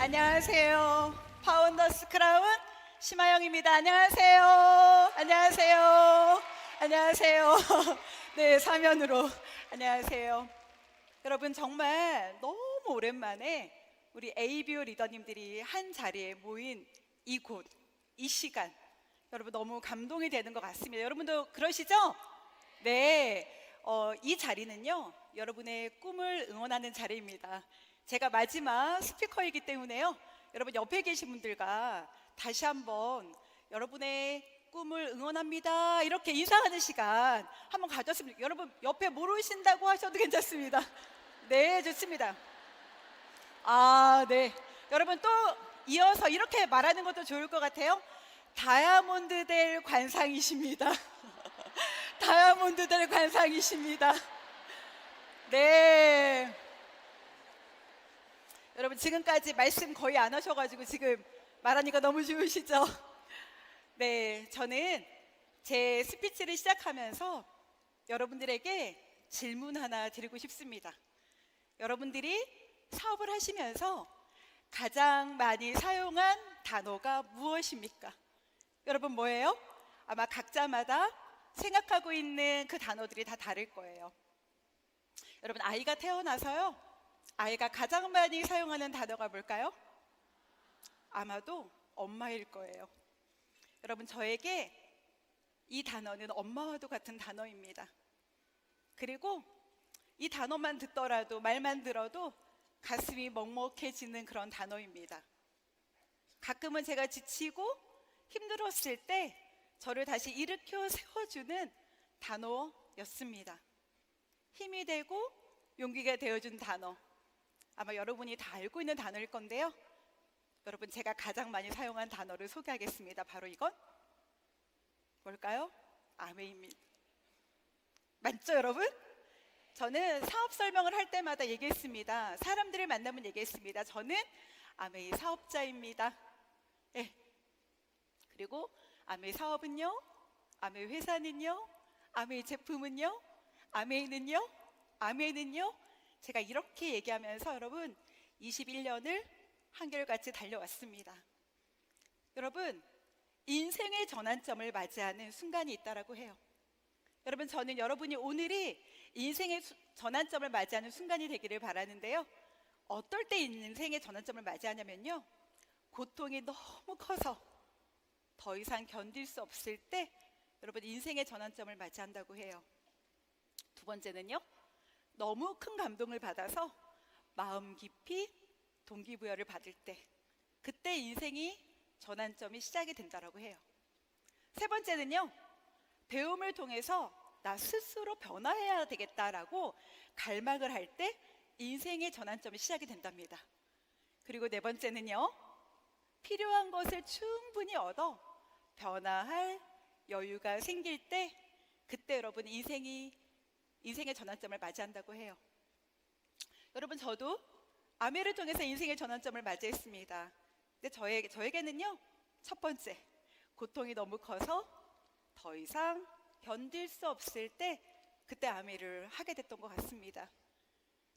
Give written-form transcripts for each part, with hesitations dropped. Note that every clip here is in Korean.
안녕하세요. 파운더스 크라운 심하영입니다. 안녕하세요. 안녕하세요. 안녕하세요. 네, 사면으로 안녕하세요. 여러분, 정말 너무 오랜만에 우리 ABO 리더님들이 한 자리에 모인 이곳, 이 시간, 여러분 너무 감동이 되는 것 같습니다. 여러분도 그러시죠? 네, 이 자리는요, 여러분의 꿈을 응원하는 자리입니다. 제가 마지막 스피커이기 때문에요, 여러분 옆에 계신 분들과 다시 한번 여러분의 꿈을 응원합니다 이렇게 인사하는 시간 한번 가졌습니다. 여러분 옆에 모르신다고 하셔도 괜찮습니다. 네, 좋습니다. 네. 여러분 또 이어서 이렇게 말하는 것도 좋을 것 같아요. 다이아몬드 될 관상이십니다. 다이아몬드 될 관상이십니다. 네. 여러분 지금까지 말씀 거의 안 하셔가지고 지금 말하니까 너무 좋으시죠? 네, 저는 제 스피치를 시작하면서 여러분들에게 질문 하나 드리고 싶습니다. 여러분들이 사업을 하시면서 가장 많이 사용한 단어가 무엇입니까? 여러분 뭐예요? 아마 각자마다 생각하고 있는 그 단어들이 다 다를 거예요. 여러분 아이가 태어나서요, 아이가 가장 많이 사용하는 단어가 뭘까요? 아마도 엄마일 거예요. 여러분 저에게 이 단어는 엄마와도 같은 단어입니다. 그리고 이 단어만 듣더라도, 말만 들어도 가슴이 먹먹해지는 그런 단어입니다. 가끔은 제가 지치고 힘들었을 때 저를 다시 일으켜 세워주는 단어였습니다. 힘이 되고 용기가 되어준 단어, 아마 여러분이 다 알고 있는 단어일 건데요, 여러분 제가 가장 많이 사용한 단어를 소개하겠습니다. 바로 이건 뭘까요? 아멘입니다. 맞죠 여러분? 저는 사업 설명을 할 때마다 얘기했습니다. 사람들을 만나면 얘기했습니다. 저는 아메이 사업자입니다. 네. 그리고 아메이 사업은요, 아메이 회사는요, 아메이 제품은요, 아메이는요, 아메이는요, 제가 이렇게 얘기하면서 여러분 21년을 한결같이 달려왔습니다. 여러분 인생의 전환점을 맞이하는 순간이 있다라고 해요. 여러분 저는 여러분이 오늘이 인생의 전환점을 맞이하는 순간이 되기를 바라는데요, 어떨 때 인생의 전환점을 맞이하냐면요, 고통이 너무 커서 더 이상 견딜 수 없을 때 여러분 인생의 전환점을 맞이한다고 해요. 두 번째는요, 너무 큰 감동을 받아서 마음 깊이 동기부여를 받을 때, 그때 인생이 전환점이 시작이 된다라고 해요. 세 번째는요, 배움을 통해서 나 스스로 변화해야 되겠다라고 갈망을 할 때 인생의 전환점이 시작이 된답니다. 그리고 네 번째는요, 필요한 것을 충분히 얻어 변화할 여유가 생길 때, 그때 여러분 인생의 전환점을 맞이한다고 해요. 여러분 저도 아메를 통해서 인생의 전환점을 맞이했습니다. 근데 저에게는요, 첫 번째, 고통이 너무 커서 더 이상 견딜 수 없을 때 그때 아메를 하게 됐던 것 같습니다.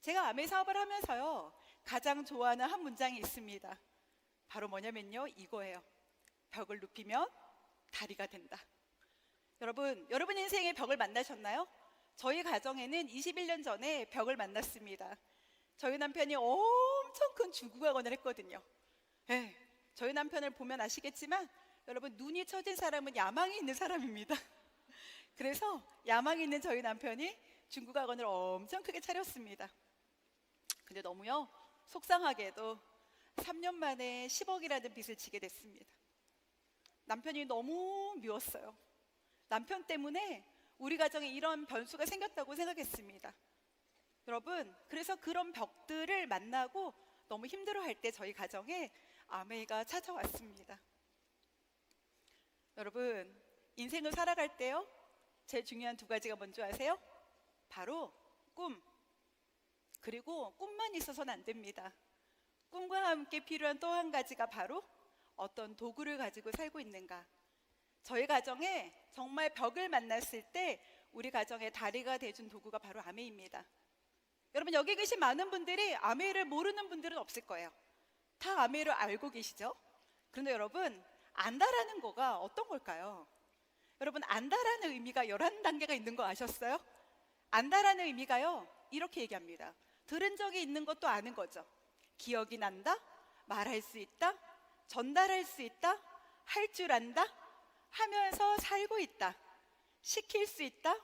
제가 아메 사업을 하면서요, 가장 좋아하는 한 문장이 있습니다. 바로 뭐냐면요, 이거예요. 벽을 눕히면 다리가 된다. 여러분 인생의 벽을 만나셨나요? 저희 가정에는 21년 전에 벽을 만났습니다. 저희 남편이 엄청 큰 중국어학원을 했거든요. 네, 저희 남편을 보면 아시겠지만 여러분 눈이 처진 사람은 야망이 있는 사람입니다. 그래서 야망이 있는 저희 남편이 중국어학원을 엄청 크게 차렸습니다. 근데 너무요, 속상하게도 3년 만에 10억이라는 빚을 지게 됐습니다. 남편이 너무 미웠어요. 남편 때문에 우리 가정에 이런 변수가 생겼다고 생각했습니다. 여러분 그래서 그런 벽들을 만나고 너무 힘들어할 때 저희 가정에 아메이가 찾아왔습니다. 여러분 인생을 살아갈 때요, 제일 중요한 두 가지가 뭔지 아세요? 바로 꿈, 그리고 꿈만 있어서는 안 됩니다. 꿈과 함께 필요한 또 한 가지가 바로 어떤 도구를 가지고 살고 있는가. 저희 가정에 정말 벽을 만났을 때 우리 가정의 다리가 돼준 도구가 바로 아메입니다. 여러분 여기 계신 많은 분들이 아메를 모르는 분들은 없을 거예요. 다 아메이를 알고 계시죠? 그런데 여러분, 안다라는 거가 어떤 걸까요? 여러분, 안다라는 의미가 11단계가 있는 거 아셨어요? 안다라는 의미가요, 이렇게 얘기합니다. 들은 적이 있는 것도 아는 거죠. 기억이 난다, 말할 수 있다, 전달할 수 있다, 할 줄 안다, 하면서 살고 있다, 시킬 수 있다,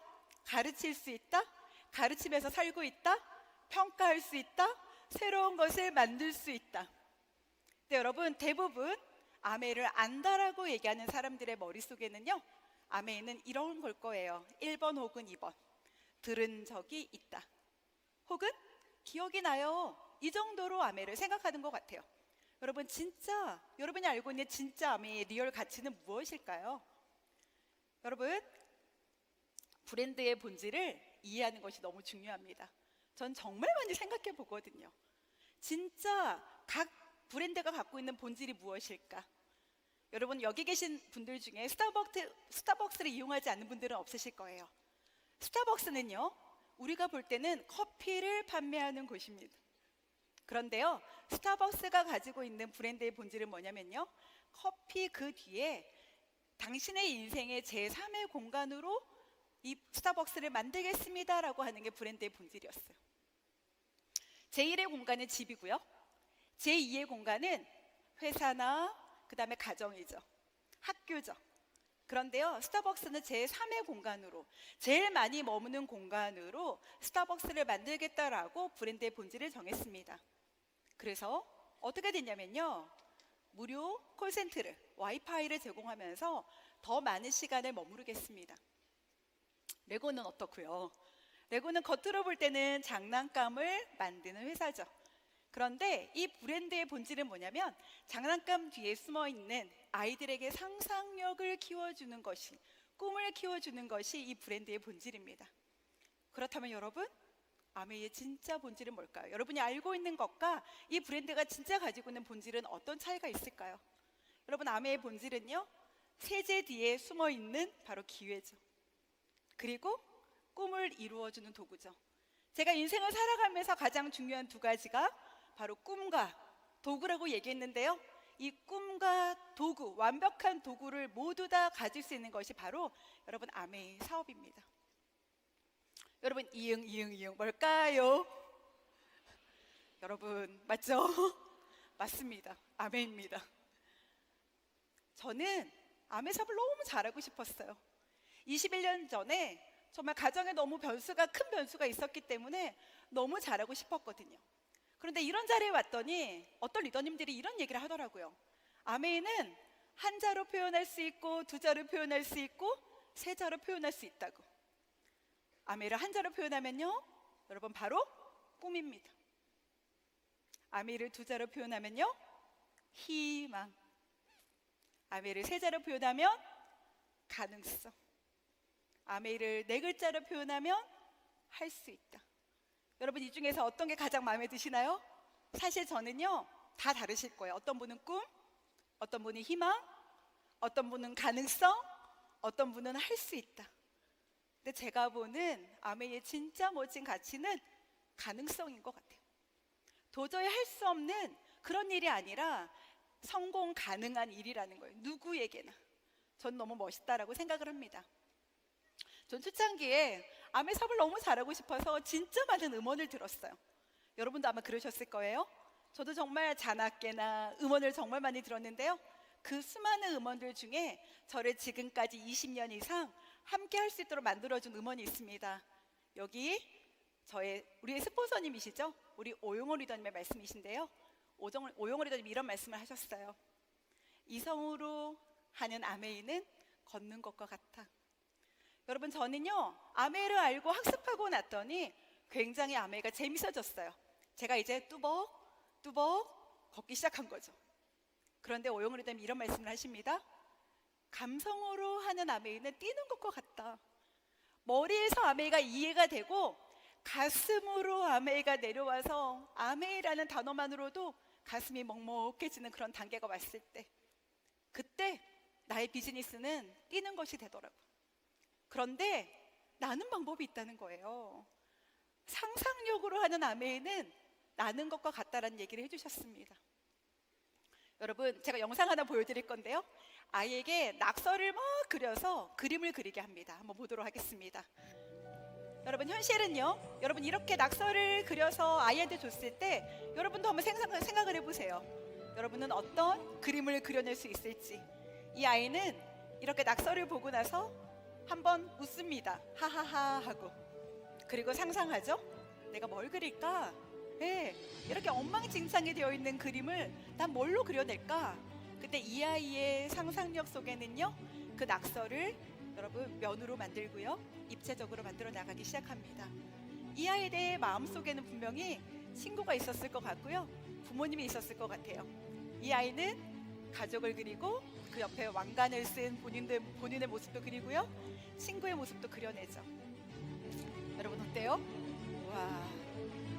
가르칠 수 있다, 가르치면서 살고 있다, 평가할 수 있다, 새로운 것을 만들 수 있다. 근데 여러분, 대부분 아메이를 안다라고 얘기하는 사람들의 머릿속에는요, 아메이는 이런 걸 거예요. 1번 혹은 2번. 들은 적이 있다. 혹은 기억이 나요. 이 정도로 아메이를 생각하는 것 같아요. 여러분, 진짜 여러분이 알고 있는 진짜 아메이의 리얼 가치는 무엇일까요? 여러분, 브랜드의 본질을 이해하는 것이 너무 중요합니다. 전 정말 많이 생각해 보거든요. 진짜 각 브랜드가 갖고 있는 본질이 무엇일까? 여러분, 여기 계신 분들 중에 스타벅스를 이용하지 않는 분들은 없으실 거예요. 스타벅스는요, 우리가 볼 때는 커피를 판매하는 곳입니다. 그런데요, 스타벅스가 가지고 있는 브랜드의 본질은 뭐냐면요, 커피 그 뒤에 당신의 인생의 제3의 공간으로 이 스타벅스를 만들겠습니다 라고 하는 게 브랜드의 본질이었어요. 제1의 공간은 집이고요, 제2의 공간은 회사나 그 다음에 가정이죠, 학교죠. 그런데요, 스타벅스는 제3의 공간으로, 제일 많이 머무는 공간으로 스타벅스를 만들겠다라고 브랜드의 본질을 정했습니다. 그래서 어떻게 됐냐면요, 무료 콜센터를, 와이파이를 제공하면서 더 많은 시간을 머무르겠습니다. 레고는 어떻고요? 레고는 겉으로 볼 때는 장난감을 만드는 회사죠. 그런데 이 브랜드의 본질은 뭐냐면, 장난감 뒤에 숨어있는 아이들에게 상상력을 키워주는 것이, 꿈을 키워주는 것이 이 브랜드의 본질입니다. 그렇다면 여러분, 아메이의 진짜 본질은 뭘까요? 여러분이 알고 있는 것과 이 브랜드가 진짜 가지고 있는 본질은 어떤 차이가 있을까요? 여러분, 아메이의 본질은요, 세제 뒤에 숨어있는 바로 기회죠. 그리고 꿈을 이루어주는 도구죠. 제가 인생을 살아가면서 가장 중요한 두 가지가 바로 꿈과 도구라고 얘기했는데요, 이 꿈과 도구, 완벽한 도구를 모두 다 가질 수 있는 것이 바로 여러분 아메이 사업입니다. 여러분, 이응 뭘까요? 여러분, 맞죠? 맞습니다. 아메입니다. 저는 아메 사업을 너무 잘하고 싶었어요. 21년 전에 정말 가정에 너무 큰 변수가 있었기 때문에 너무 잘하고 싶었거든요. 그런데 이런 자리에 왔더니 어떤 리더님들이 이런 얘기를 하더라고요. 아메이는 한자로 표현할 수 있고, 두자로 표현할 수 있고, 세자로 표현할 수 있다고. 아메이를 한자로 표현하면요, 여러분 바로 꿈입니다. 아메이를 두자로 표현하면요, 희망. 아메이를 세자로 표현하면 가능성. 아메이를 4글자로 표현하면 할 수 있다. 여러분, 이 중에서 어떤 게 가장 마음에 드시나요? 사실 저는요, 다 다르실 거예요. 어떤 분은 꿈, 어떤 분은 희망, 어떤 분은 가능성, 어떤 분은 할 수 있다. 근데 제가 보는 아메이의 진짜 멋진 가치는 가능성인 것 같아요. 도저히 할 수 없는 그런 일이 아니라 성공 가능한 일이라는 거예요. 누구에게나. 전 너무 멋있다라고 생각을 합니다. 전 초창기에 아메 사업을 너무 잘하고 싶어서 진짜 많은 음원을 들었어요. 여러분도 아마 그러셨을 거예요. 저도 정말 자나깨나 음원을 정말 많이 들었는데요, 그 수많은 음원들 중에 저를 지금까지 20년 이상 함께 할 수 있도록 만들어준 음원이 있습니다. 여기 우리의 스폰서님이시죠? 우리 오용호 리더님의 말씀이신데요, 오용호 리더님이 이런 말씀을 하셨어요. 이성으로 하는 아메이는 걷는 것과 같아. 여러분, 저는요, 아메이를 알고 학습하고 났더니 굉장히 아메이가 재밌어졌어요. 제가 이제 뚜벅뚜벅 걷기 시작한 거죠. 그런데 오용호 리더님이 이런 말씀을 하십니다. 감성으로 하는 아메이는 뛰는 것과 같다. 머리에서 아메이가 이해가 되고 가슴으로 아메이가 내려와서 아메이라는 단어만으로도 가슴이 먹먹해지는 그런 단계가 왔을 때, 그때 나의 비즈니스는 뛰는 것이 되더라고요. 그런데 나는 방법이 있다는 거예요. 상상력으로 하는 아메이는 나는 것과 같다라는 얘기를 해주셨습니다. 여러분, 제가 영상 하나 보여드릴 건데요. 아이에게 낙서를 막 그려서 그림을 그리게 합니다. 한번 보도록 하겠습니다. 여러분, 현실은요, 여러분 이렇게 낙서를 그려서 아이한테 줬을 때 여러분도 한번 생각을 해보세요. 여러분은 어떤 그림을 그려낼 수 있을지. 이 아이는 이렇게 낙서를 보고 나서 한번 웃습니다. 하하하 하고. 그리고 상상하죠. 내가 뭘 그릴까? 네, 이렇게 엉망진창이 되어 있는 그림을 난 뭘로 그려낼까? 근데 이 아이의 상상력 속에는요, 그 낙서를 여러분 면으로 만들고요, 입체적으로 만들어 나가기 시작합니다. 이 아이의 마음속에는 분명히 친구가 있었을 것 같고요, 부모님이 있었을 것 같아요. 이 아이는 가족을 그리고 그 옆에 왕관을 쓴 본인의 모습도 그리고요, 친구의 모습도 그려내죠. 여러분 어때요? 와,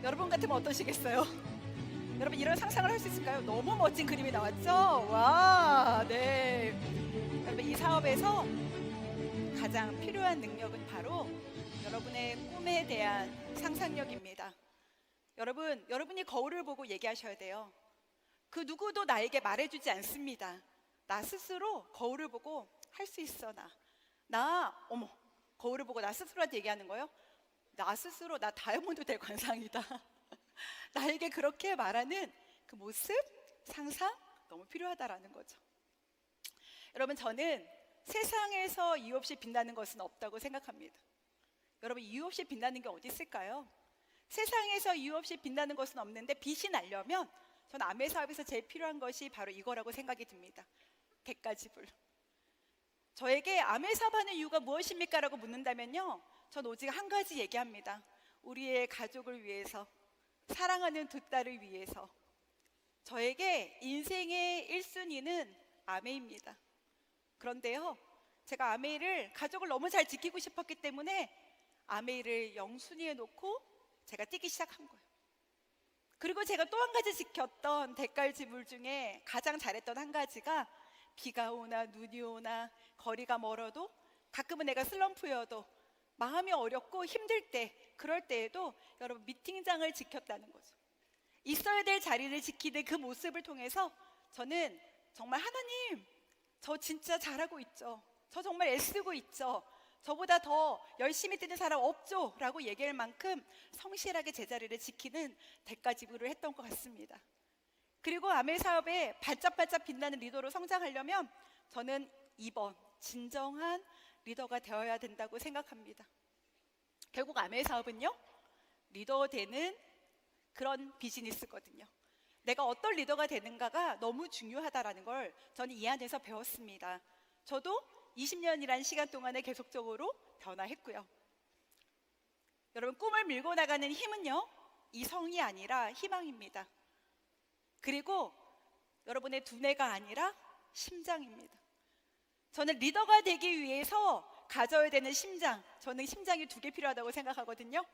여러분 같으면 어떠시겠어요? 여러분 이런 상상을 할 수 있을까요? 너무 멋진 그림이 나왔죠? 와, 네. 여러분 이 사업에서 가장 필요한 능력은 바로 여러분의 꿈에 대한 상상력입니다. 여러분, 여러분이 거울을 보고 얘기하셔야 돼요. 그 누구도 나에게 말해주지 않습니다. 나 스스로 거울을 보고 할 수 있어. 어머, 거울을 보고 나 스스로한테 얘기하는 거예요? 나 스스로 나 다이아몬드 될 관상이다. 나에게 그렇게 말하는 그 모습, 상상 너무 필요하다라는 거죠. 여러분, 저는 세상에서 이유 없이 빛나는 것은 없다고 생각합니다. 여러분, 이유 없이 빛나는 게 어디 있을까요? 세상에서 이유 없이 빛나는 것은 없는데, 빛이 나려면 저는 아메 사업에서 제일 필요한 것이 바로 이거라고 생각이 듭니다. 객가지불. 저에게 아메 사업하는 이유가 무엇입니까? 라고 묻는다면요, 전 오직 한 가지 얘기합니다. 우리의 가족을 위해서, 사랑하는 두 딸을 위해서. 저에게 인생의 1순위는 아메입니다. 그런데요, 제가 아메이를 가족을 너무 잘 지키고 싶었기 때문에 아메이를 영순위에 놓고 제가 뛰기 시작한 거예요. 그리고 제가 또 한 가지 지켰던 대깔지불 중에 가장 잘했던 한 가지가, 비가 오나 눈이 오나 거리가 멀어도, 가끔은 내가 슬럼프여도, 마음이 어렵고 힘들 때, 그럴 때에도 여러분 미팅장을 지켰다는 거죠. 있어야 될 자리를 지키는 그 모습을 통해서 저는 정말, 하나님, 저 진짜 잘하고 있죠. 저 정말 애쓰고 있죠. 저보다 더 열심히 뛰는 사람 없죠? 라고 얘기할 만큼 성실하게 제자리를 지키는 대가지불을 했던 것 같습니다. 그리고 아메 사업에 반짝반짝 빛나는 리더로 성장하려면 저는 2번, 진정한 리더가 되어야 된다고 생각합니다. 결국 아메 사업은요, 리더 되는 그런 비즈니스거든요. 내가 어떤 리더가 되는가가 너무 중요하다라는 걸 저는 이 안에서 배웠습니다. 저도 20년이라는 시간 동안에 계속적으로 변화했고요. 여러분, 꿈을 밀고 나가는 힘은요, 이성이 아니라 희망입니다. 그리고 여러분의 두뇌가 아니라 심장입니다. 저는 리더가 되기 위해서 가져야 되는 심장, 저는 심장이 2개 필요하다고 생각하거든요.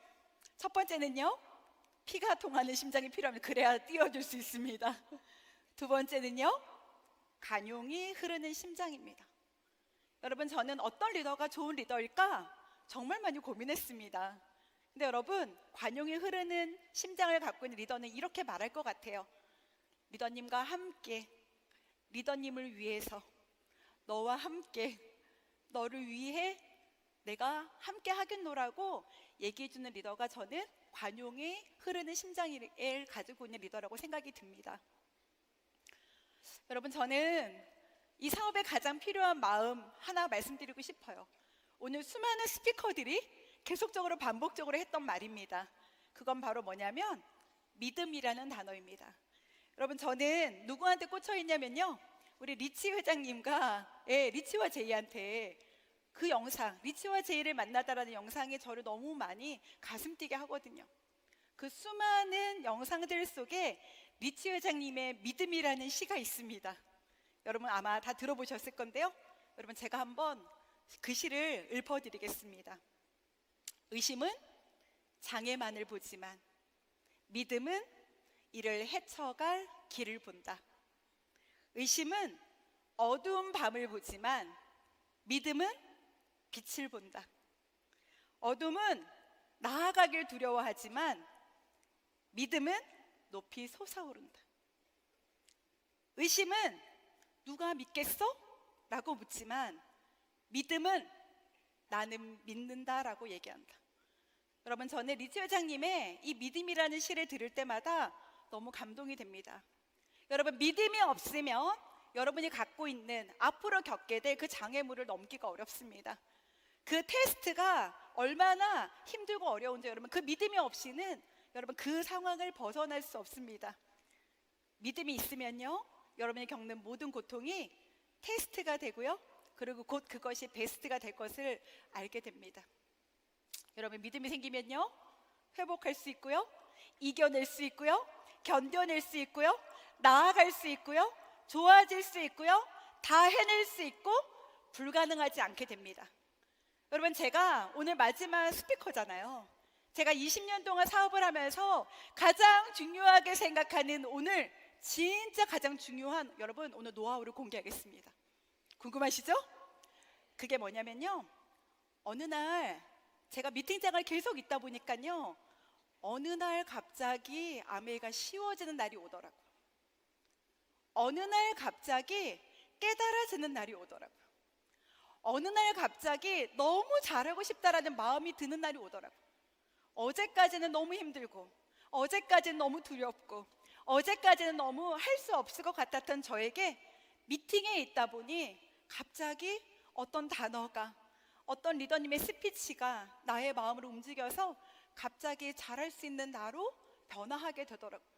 첫 번째는요, 피가 통하는 심장이 필요합니다. 그래야 뛰어줄 수 있습니다. 두 번째는요, 간용이 흐르는 심장입니다. 여러분, 저는 어떤 리더가 좋은 리더일까 정말 많이 고민했습니다. 근데 여러분, 관용이 흐르는 심장을 갖고 있는 리더는 이렇게 말할 것 같아요. 리더님과 함께, 리더님을 위해서, 너와 함께, 너를 위해 내가 함께 하겠노라고 얘기해주는 리더가 저는 관용이 흐르는 심장을 가지고 있는 리더라고 생각이 듭니다. 여러분, 저는 이 사업에 가장 필요한 마음 하나 말씀드리고 싶어요. 오늘 수많은 스피커들이 계속적으로 반복적으로 했던 말입니다. 그건 바로 뭐냐면 믿음이라는 단어입니다. 여러분, 저는 누구한테 꽂혀 있냐면요, 우리 리치 회장님과 리치와 제이한테 그 영상, 리치와 제이를 만나다라는 영상이 저를 너무 많이 가슴 뛰게 하거든요. 그 수많은 영상들 속에 리치 회장님의 믿음이라는 시가 있습니다. 여러분 아마 다 들어보셨을 건데요, 여러분 제가 한번 그 시를 읊어드리겠습니다. 의심은 장애만을 보지만 믿음은 이를 헤쳐갈 길을 본다. 의심은 어두운 밤을 보지만 믿음은 빛을 본다. 어둠은 나아가길 두려워하지만 믿음은 높이 솟아오른다. 의심은 누가 믿겠어? 라고 묻지만 믿음은 나는 믿는다라고 얘기한다. 여러분, 저는 리츠 회장님의 이 믿음이라는 시를 들을 때마다 너무 감동이 됩니다. 여러분, 믿음이 없으면 여러분이 갖고 있는 앞으로 겪게 될 그 장애물을 넘기가 어렵습니다. 그 테스트가 얼마나 힘들고 어려운지 여러분, 그 믿음이 없이는 여러분 그 상황을 벗어날 수 없습니다. 믿음이 있으면요, 여러분이 겪는 모든 고통이 테스트가 되고요, 그리고 곧 그것이 베스트가 될 것을 알게 됩니다. 여러분, 믿음이 생기면요, 회복할 수 있고요, 이겨낼 수 있고요, 견뎌낼 수 있고요, 나아갈 수 있고요, 좋아질 수 있고요, 다 해낼 수 있고 불가능하지 않게 됩니다. 여러분, 제가 오늘 마지막 스피커잖아요. 제가 20년 동안 사업을 하면서 가장 중요하게 생각하는 오늘 진짜 가장 중요한 여러분 오늘 노하우를 공개하겠습니다. 궁금하시죠? 그게 뭐냐면요, 어느 날 제가 미팅장을 계속 있다 보니까요, 어느 날 갑자기 아메가 쉬워지는 날이 오더라고요. 어느 날 갑자기 깨달아지는 날이 오더라고요. 어느 날 갑자기 너무 잘하고 싶다라는 마음이 드는 날이 오더라고요. 어제까지는 너무 힘들고, 어제까지는 너무 두렵고, 어제까지는 너무 할 수 없을 것 같았던 저에게 미팅에 있다 보니 갑자기 어떤 단어가, 어떤 리더님의 스피치가 나의 마음을 움직여서 갑자기 잘할 수 있는 나로 변화하게 되더라고요.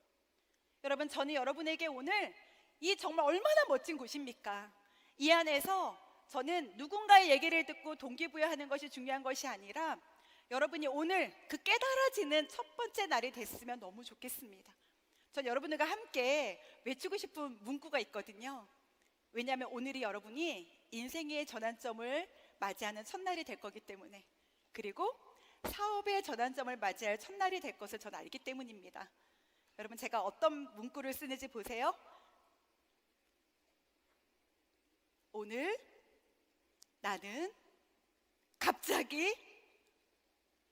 여러분, 저는 여러분에게 오늘 이 정말 얼마나 멋진 곳입니까? 이 안에서 저는 누군가의 얘기를 듣고 동기부여하는 것이 중요한 것이 아니라 여러분이 오늘 그 깨달아지는 첫 번째 날이 됐으면 너무 좋겠습니다. 전 여러분들과 함께 외치고 싶은 문구가 있거든요. 왜냐하면 오늘이 여러분이 인생의 전환점을 맞이하는 첫날이 될 거기 때문에, 그리고 사업의 전환점을 맞이할 첫날이 될 것을 저는 알기 때문입니다. 여러분, 제가 어떤 문구를 쓰는지 보세요. 오늘 나는 갑자기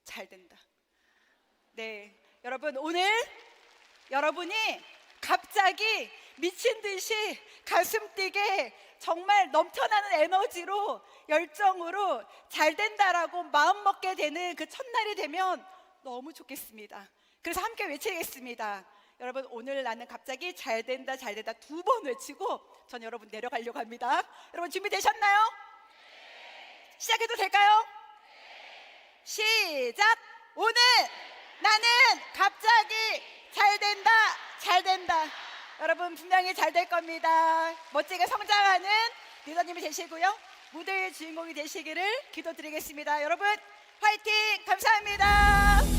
잘 된다. 네, 여러분, 오늘 여러분이 갑자기 미친 듯이 가슴 뛰게 정말 넘쳐나는 에너지로, 열정으로 잘 된다라고 마음 먹게 되는 그 첫날이 되면 너무 좋겠습니다. 그래서 함께 외치겠습니다. 여러분, 오늘 나는 갑자기 잘 된다, 잘 된다 두 번 외치고 전 여러분 내려가려고 합니다. 여러분, 준비되셨나요? 시작해도 될까요? 시작! 오늘 나는 갑자기 잘 된다, 잘 된다. 여러분, 분명히 잘 될 겁니다. 멋지게 성장하는 리더님이 되시고요, 무대의 주인공이 되시기를 기도드리겠습니다. 여러분, 화이팅! 감사합니다.